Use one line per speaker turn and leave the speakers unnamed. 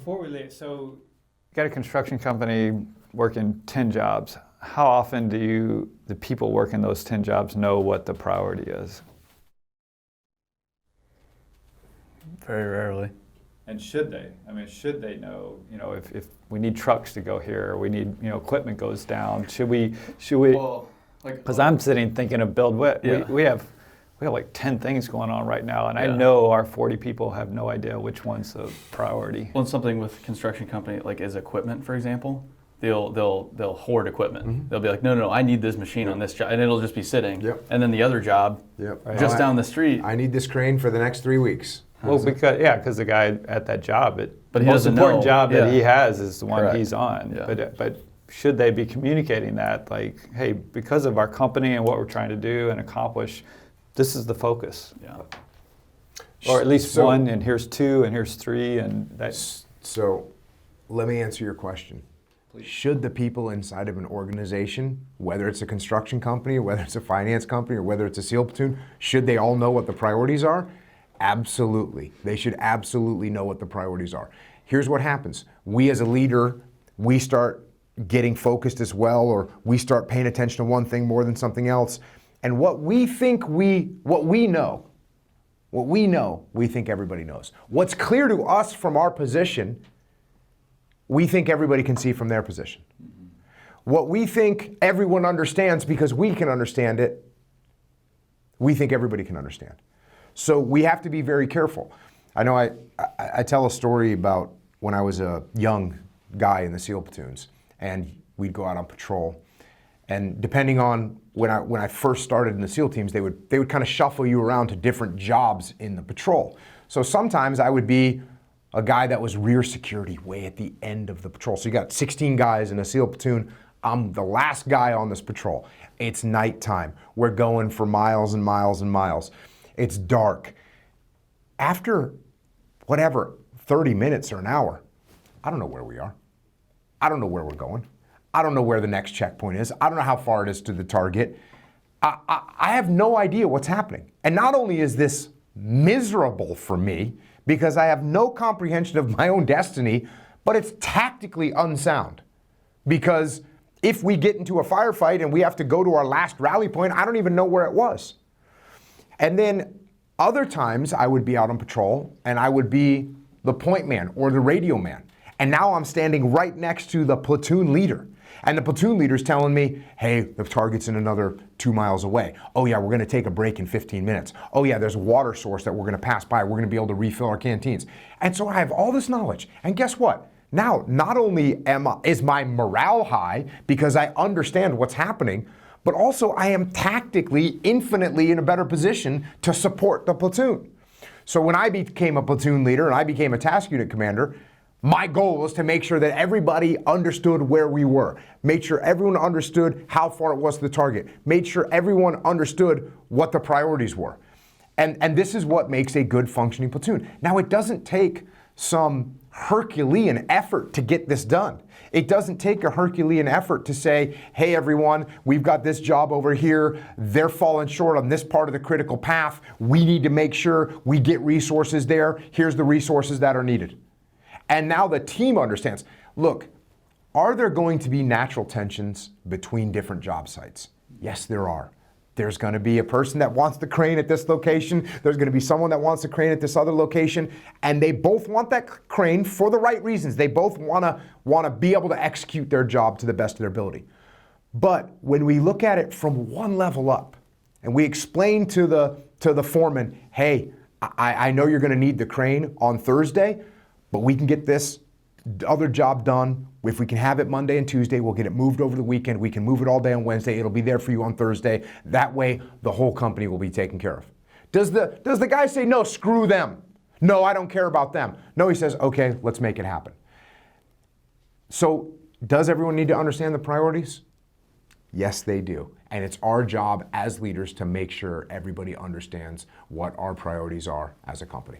before we leave, so
You got a construction company working 10 jobs. How often do the people working those 10 jobs know what the priority is?
Very rarely.
And should they? I mean, should they know, if we need trucks to go here, or we need, equipment goes down, should we,
Well,
because I'm sitting thinking of build, we have like 10 things going on right now, and I know our 40 people have no idea which one's the priority.
well, something with construction company, like is equipment, for example, they'll hoard equipment. Mm-hmm. They'll be like, no, I need this machine on this job, and it'll just be sitting.
Yep.
And then the other job, just down the street.
I need this crane for the next 3 weeks.
Well, because the guy at that job,
But
the
he
most
doesn't
important
know.
job that
Yeah.
he has is the one
Correct.
he's on.
Yeah.
But should they be communicating that, like, hey, because of our company and what we're trying to do and accomplish, this is the focus.
Yeah.
Or at least
So-
one, and here's two, and here's three, and that's.
So let me answer your question. Should the people inside of an organization, whether it's a construction company, or whether it's a finance company, or whether it's a SEAL platoon, should they all know what the priorities are? Absolutely. They should absolutely know what the priorities are. Here's what happens. We as a leader, we start getting focused as well, or we start paying attention to one thing more than something else. And what we know, we think everybody knows. What's clear to us from our position, we think everybody can see from their position. What we think everyone understands because we can understand it, we think everybody can understand. So we have to be very careful. I know I tell a story about when I was a young guy in the SEAL platoons, and we'd go out on patrol. And depending on when I first started in the SEAL teams, they would kind of shuffle you around to different jobs in the patrol. So sometimes I would be a guy that was rear security way at the end of the patrol. So you got 16 guys in a SEAL platoon. I'm the last guy on this patrol. It's nighttime. We're going for miles and miles and miles. It's dark. After 30 minutes or an hour, I don't know where we are. I don't know where we're going. I don't know where the next checkpoint is. I don't know how far it is to the target. I have no idea what's happening. And not only is this miserable for me, because I have no comprehension of my own destiny, but it's tactically unsound. Because if we get into a firefight and we have to go to our last rally point, I don't even know where it was. And then other times I would be out on patrol and I would be the point man or the radio man. And now I'm standing right next to the platoon leader. And the platoon leader's telling me, hey, the target's in another 2 miles away. Oh yeah, we're gonna take a break in 15 minutes. Oh yeah, there's a water source that we're gonna pass by. We're gonna be able to refill our canteens. And so I have all this knowledge. And guess what? Now, not only is my morale high because I understand what's happening, but also I am tactically infinitely in a better position to support the platoon. So when I became a platoon leader and I became a task unit commander, my goal was to make sure that everybody understood where we were, made sure everyone understood how far it was to the target, made sure everyone understood what the priorities were. And this is what makes a good functioning platoon. Now, it doesn't take some Herculean effort to get this done. It doesn't take a Herculean effort to say, hey everyone, we've got this job over here, they're falling short on this part of the critical path, we need to make sure we get resources there, here's the resources that are needed. And now the team understands, look, are there going to be natural tensions between different job sites? Yes, there are. There's going to be a person that wants the crane at this location. There's going to be someone that wants the crane at this other location. And they both want that crane for the right reasons. They both want to be able to execute their job to the best of their ability. But when we look at it from one level up and we explain to the foreman, hey, I know you're going to need the crane on Thursday, but we can get this other job done. If we can have it Monday and Tuesday, we'll get it moved over the weekend. We can move it all day on Wednesday. It'll be there for you on Thursday. That way, the whole company will be taken care of. Does the guy say, no, screw them? No, I don't care about them. No, he says, okay, let's make it happen. So does everyone need to understand the priorities? Yes, they do. And it's our job as leaders to make sure everybody understands what our priorities are as a company.